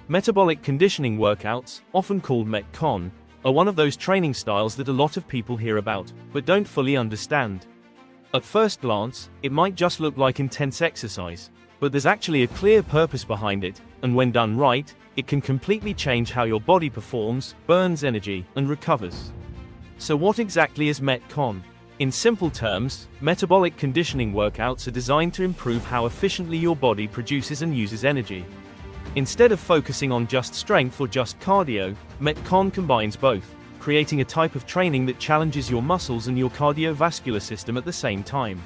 Metabolic conditioning workouts, often called MetCon, are one of those training styles that a lot of people hear about, but don't fully understand. At first glance, it might just look like intense exercise, but there's actually a clear purpose behind it, and when done right, it can completely change how your body performs, burns energy, and recovers. So what exactly is MetCon? In simple terms, metabolic conditioning workouts are designed to improve how efficiently your body produces and uses energy. Instead of focusing on just strength or just cardio, MetCon combines both, creating a type of training that challenges your muscles and your cardiovascular system at the same time.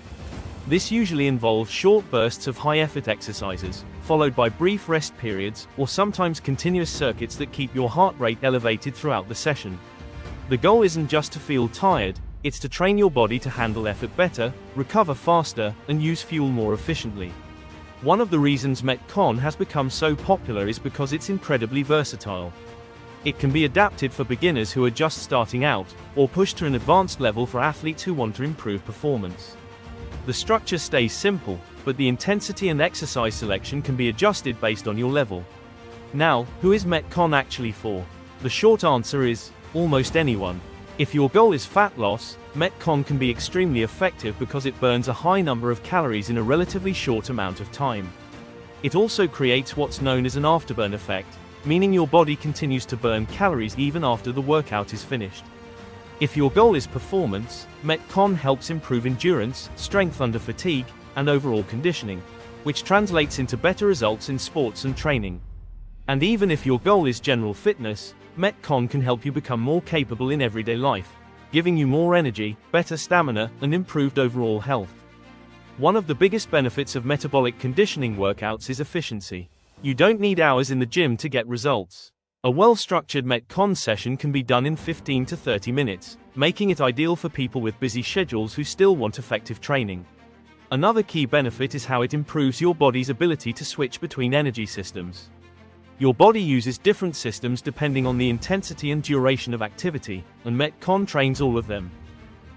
This usually involves short bursts of high-effort exercises, followed by brief rest periods, or sometimes continuous circuits that keep your heart rate elevated throughout the session. The goal isn't just to feel tired, it's to train your body to handle effort better, recover faster, and use fuel more efficiently. One of the reasons MetCon has become so popular is because it's incredibly versatile. It can be adapted for beginners who are just starting out, or pushed to an advanced level for athletes who want to improve performance. The structure stays simple, but the intensity and exercise selection can be adjusted based on your level. Now, who is MetCon actually for? The short answer is, almost anyone. If your goal is fat loss, MetCon can be extremely effective because it burns a high number of calories in a relatively short amount of time. It also creates what's known as an afterburn effect, meaning your body continues to burn calories even after the workout is finished. If your goal is performance, MetCon helps improve endurance, strength under fatigue, and overall conditioning, which translates into better results in sports and training. And even if your goal is general fitness, MetCon can help you become more capable in everyday life, giving you more energy, better stamina, and improved overall health. One of the biggest benefits of metabolic conditioning workouts is efficiency. You don't need hours in the gym to get results. A well-structured MetCon session can be done in 15 to 30 minutes, making it ideal for people with busy schedules who still want effective training. Another key benefit is how it improves your body's ability to switch between energy systems. Your body uses different systems depending on the intensity and duration of activity, and MetCon trains all of them.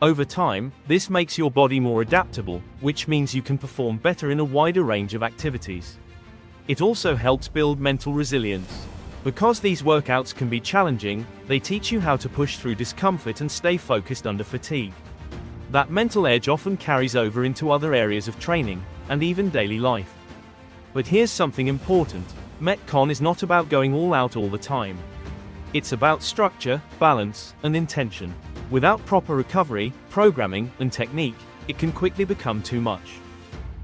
Over time, this makes your body more adaptable, which means you can perform better in a wider range of activities. It also helps build mental resilience. Because these workouts can be challenging, they teach you how to push through discomfort and stay focused under fatigue. That mental edge often carries over into other areas of training, and even daily life. But here's something important. MetCon is not about going all out all the time. It's about structure, balance, and intention. Without proper recovery, programming, and technique, it can quickly become too much.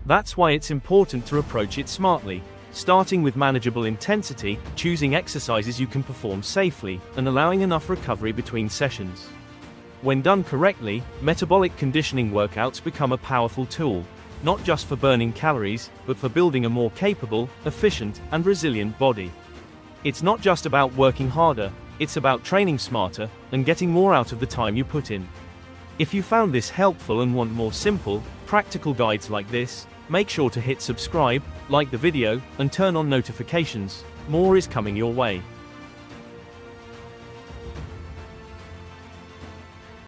That's why it's important to approach it smartly, starting with manageable intensity, choosing exercises you can perform safely, and allowing enough recovery between sessions. When done correctly, metabolic conditioning workouts become a powerful tool, not just for burning calories, but for building a more capable, efficient, and resilient body. It's not just about working harder, it's about training smarter, and getting more out of the time you put in. If you found this helpful and want more simple, practical guides like this, make sure to hit subscribe, like the video, and turn on notifications. More is coming your way.